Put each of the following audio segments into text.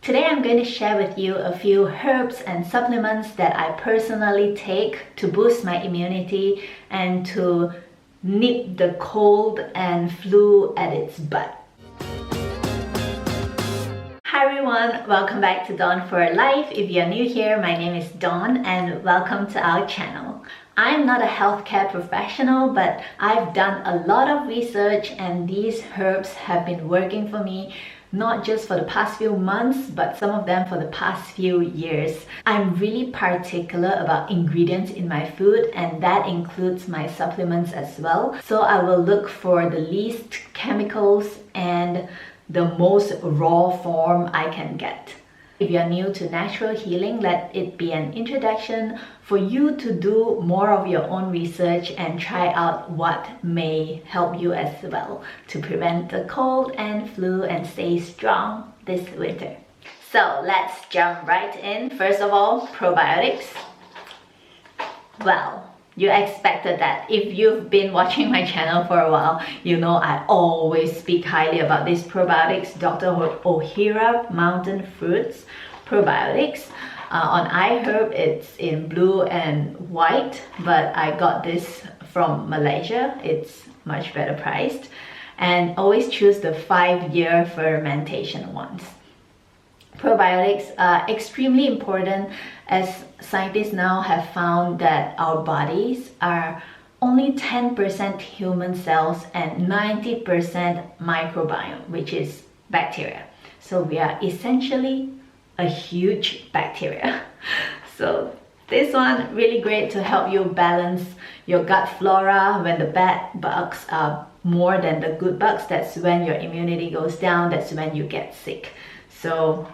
Today I'm going to share with you a few herbs and supplements that I personally take to boost my immunity and to nip the cold and flu at its butt. Hi everyone, welcome back to Dawn for Life. If you're new here, my name is Dawn and welcome to our channel. I'm not a healthcare professional, but I've done a lot of research and these herbs have been working for me, not just for the past few months, but some of them for the past few years. I'm really particular about ingredients in my food, and that includes my supplements as well. So I will look for the least chemicals and the most raw form I can get. If you're new to natural healing, let it be an introduction for you to do more of your own research and try out what may help you as well to prevent the cold and flu and stay strong this winter. So let's jump right in. First of all, probiotics. Well, you expected that. If you've been watching my channel for a while, you know I always speak highly about these probiotics. Dr. Ohhira Mountain Fruits probiotics. On iHerb, it's in blue and white, but I got this from Malaysia. It's much better priced. And always choose the 5-year fermentation ones. Probiotics are extremely important as scientists now have found that our bodies are only 10% human cells and 90% microbiome, which is bacteria. So we are essentially a huge bacteria. So this one really great to help you balance your gut flora. When the bad bugs are more than the good bugs, that's when your immunity goes down, that's when you get sick. So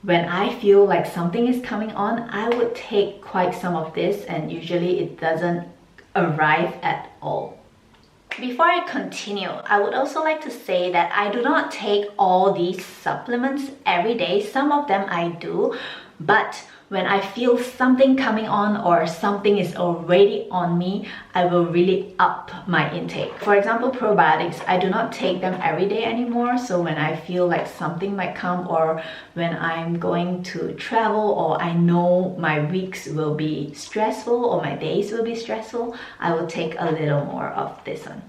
when I feel like something is coming on, I would take quite some of this, and usually it doesn't arrive at all. Before I continue, I would also like to say that I do not take all these supplements every day. Some of them I do, but when I feel something coming on or something is already on me, I will really up my intake. For example, probiotics, I do not take them every day anymore. So when I feel like something might come, or when I'm going to travel, or I know my weeks will be stressful or my days will be stressful, I will take a little more of this one.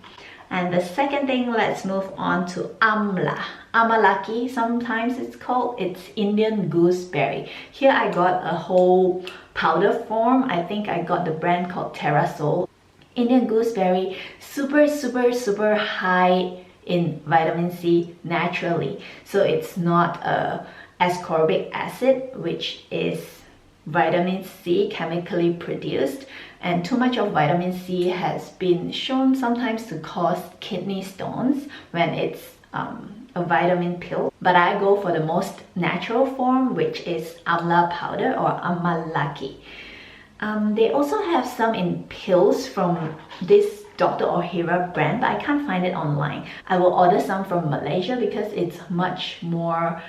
And the second thing, let's move on to Amla. Amalaki, sometimes it's called. It's Indian gooseberry. Here I got a whole powder form. I think I got the brand called Terrasol. Indian gooseberry, super high in vitamin C naturally. So it's not ascorbic acid, which is vitamin C chemically produced, and too much of vitamin C has been shown sometimes to cause kidney stones when it's a vitamin pill. But I go for the most natural form, which is Amla powder or Amalaki. They also have some in pills from this Dr. Ohhira brand, but I can't find it online. I will order some from Malaysia because it's much more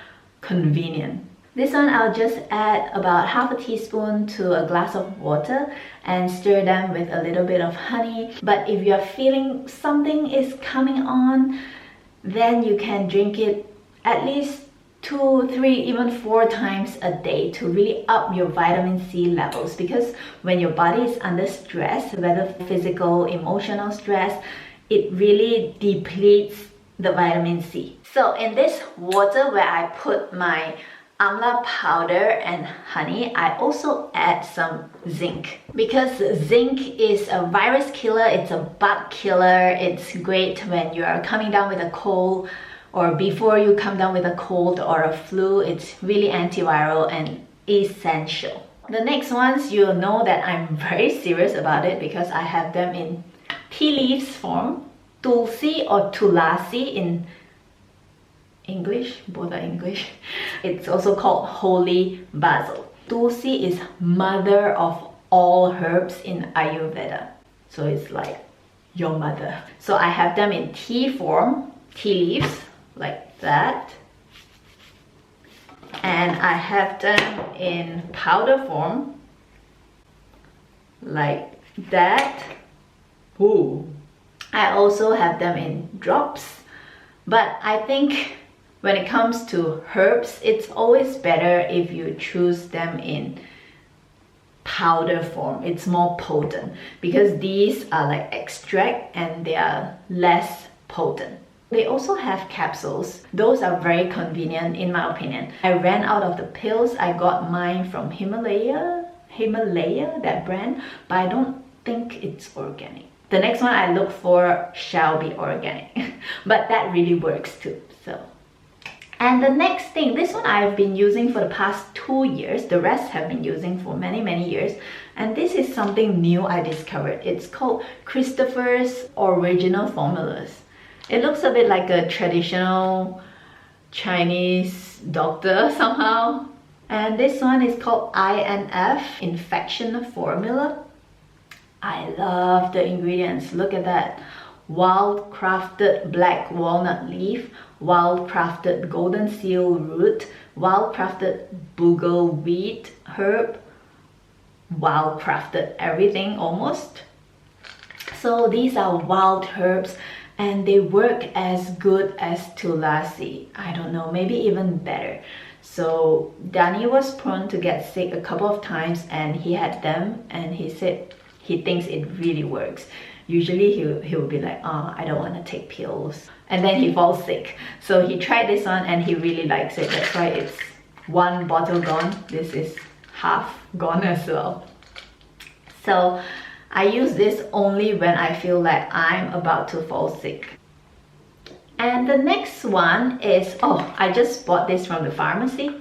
convenient. This one I'll just add about half a teaspoon to a glass of water and stir them with a little bit of honey. But if you're feeling something is coming on, then you can drink it at least 2, 3, even 4 times a day to really up your vitamin C levels. Because when your body is under stress, whether physical, emotional stress, it really depletes the vitamin C. So in this water where I put my Amla powder and honey, I also add some zinc, because zinc is a virus killer, it's a bug killer. It's great when you are coming down with a cold, or before you come down with a cold or a flu. It's really antiviral and essential. The next ones, you'll know that I'm very serious about it because I have them in tea leaves form, tulsi or tulasi in English, both are English. It's also called holy basil. Tulsi is mother of all herbs in Ayurveda. So it's like your mother. So I have them in tea form, tea leaves, like that. And I have them in powder form, like that. Ooh. I also have them in drops, but I think when it comes to herbs, it's always better if you choose them in powder form. It's more potent because these are like extract and they are less potent. They also have capsules. Those are very convenient in my opinion. I ran out of the pills. I got mine from Himalaya, that brand, but I don't think it's organic. The next one I look for shall be organic, but that really works too. So, and the next thing, this one I've been using for the past 2 years. The rest have been using for many years. And this is something new I discovered. It's called Christopher's Original Formulas. It looks a bit like a traditional Chinese doctor somehow. And this one is called INF, Infection Formula. I love the ingredients. Look at that. Wild crafted black walnut leaf, wild crafted golden seal root, wild crafted bugleweed herb, wild crafted everything almost. So these are wild herbs and they work as good as Tulasi. I don't know, maybe even better. So Danny was prone to get sick a couple of times and he had them and he said he thinks it really works. Usually he will be like, oh, I don't want to take pills. And then he falls sick. So he tried this one and he really likes it. That's why it's 1 bottle gone. This is half gone as well. So I use this only when I feel like I'm about to fall sick. And the next one is, oh, I just bought this from the pharmacy.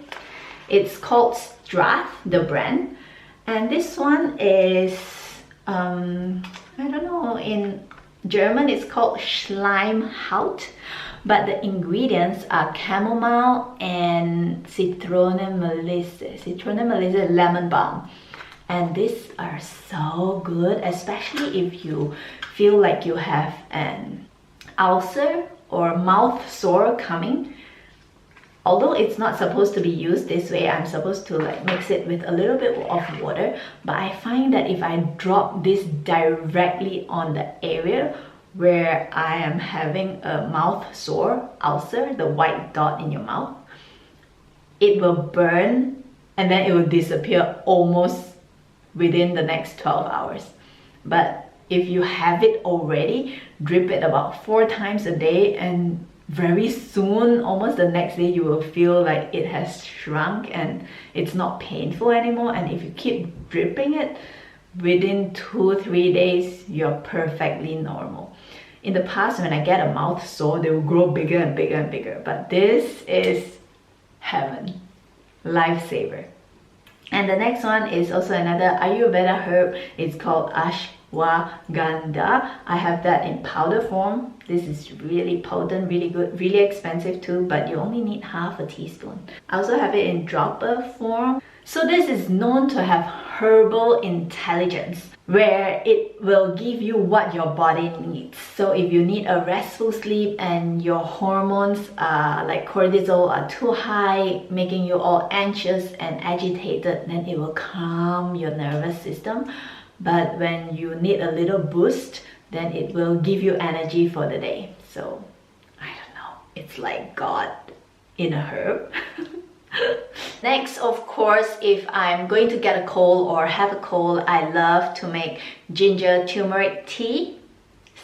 It's called Strath, the brand. And this one is, I don't know, in German it's called Schleimhaut. But the ingredients are chamomile and Zitronenmelisse, lemon balm. And these are so good, especially if you feel like you have an ulcer or mouth sore coming. Although it's not supposed to be used this way, I'm supposed to like mix it with a little bit of water. But I find that if I drop this directly on the area where I am having a mouth sore, ulcer, the white dot in your mouth, it will burn and then it will disappear almost within the next 12 hours. But if you have it already, drip it about 4 times a day and very soon, almost the next day, you will feel like it has shrunk and it's not painful anymore. And if you keep dripping it, within 2-3 days, you're perfectly normal. In the past, when I get a mouth sore, they will grow bigger and bigger and bigger. But this is heaven, lifesaver. And the next one is also another Ayurveda herb. It's called ashwagandha. I have that in powder form. This is really potent, really good, really expensive too, but you only need half a teaspoon. I also have it in dropper form. So this is known to have herbal intelligence, where it will give you what your body needs. So if you need a restful sleep and your hormones like cortisol are too high, making you all anxious and agitated, then it will calm your nervous system. But when you need a little boost, then it will give you energy for the day. So I don't know, it's like God in a herb. Next, of course, if I'm going to get a cold or have a cold, I love to make ginger turmeric tea.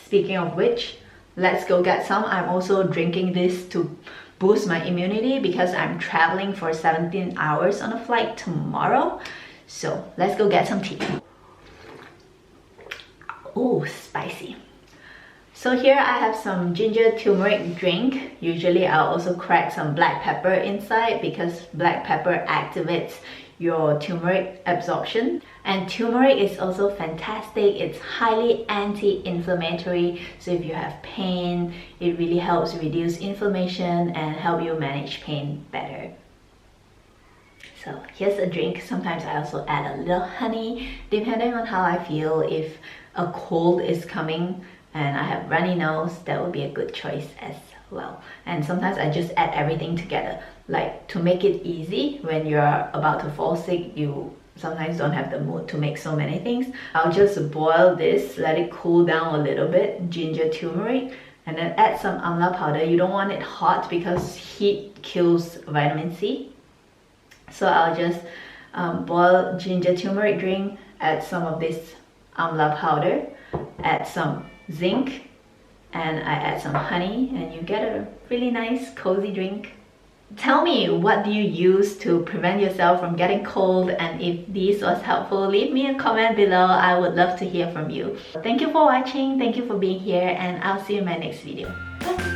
Speaking of which, let's go get some. I'm also drinking this to boost my immunity because I'm traveling for 17 hours on a flight tomorrow. So let's go get some tea. Ooh, spicy. So here I have some ginger turmeric drink. Usually I'll also crack some black pepper inside because black pepper activates your turmeric absorption. And turmeric is also fantastic. It's highly anti-inflammatory. So if you have pain, it really helps reduce inflammation and help you manage pain better. So here's a drink. Sometimes I also add a little honey, depending on how I feel. If a cold is coming and I have runny nose, that would be a good choice as well. And sometimes I just add everything together, like to make it easy when you're about to fall sick. You sometimes don't have the mood to make so many things. I'll just boil this, let it cool down a little bit, ginger turmeric, and then add some amla powder. You don't want it hot because heat kills vitamin C. So I'll just boil ginger turmeric drink, add some of this amla powder, add some zinc, and I add some honey, and you get a really nice cozy drink. Tell me, what do you use to prevent yourself from getting cold, and if this was helpful, leave me a comment below. I would love to hear from you. Thank you for watching, thank you for being here, and I'll see you in my next video. Bye.